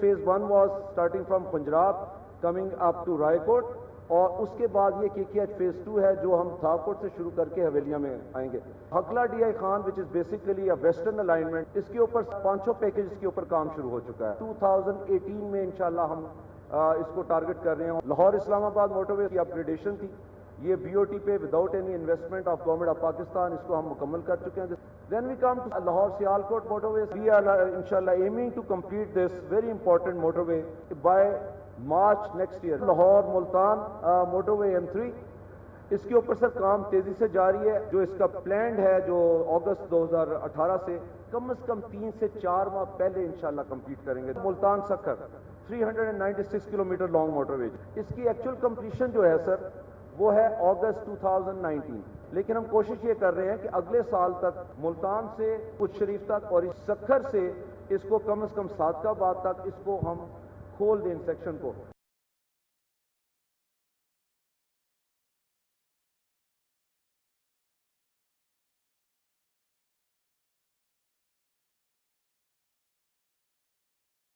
Phase 1 was starting from Punjab coming up to Raikot, और उसके बाद ये KKH फेज 2 है जो हम थाकोट से शुरू करके हवेलिया में आएंगे। हकला DI Khan which is basically a western alignment, इसके ऊपर 500 पैकेज के ऊपर काम शुरू हो चुका है। 2018 में इंशाल्लाह हम इसको टारगेट कर रहे हैं। लाहौर इस्लामाबाद मोटरवे की अपग्रेडेशन थी, ये BOT पे without any investment of government of Pakistan, इसको हम मुकम्मल कर चुके हैं। Then we come to Lahore Sialkot motorway. We are inshallah aiming to complete this very important motorway by March next year. Lahore Multan motorway M3, इसके ऊपर sir काम तेजी से जारी है। जो इसका प्लान है जो अगस्त 2018 से कम 3 से 4 माह पहले इंशाल्लाह कंप्लीट करेंगे। Multan Sukkur 396 kilometre long motorway, इसकी एक्चुअल कंप्लीशन जो है सर वो है अगस्त 2019, लेकिन हम कोशिश ये कर रहे हैं कि अगले साल तक मुल्तान से कुछ शरीफ तक और इस सखर से इसको कम से कम सादकाबाद तक इसको हम खोल दें सेक्शन को।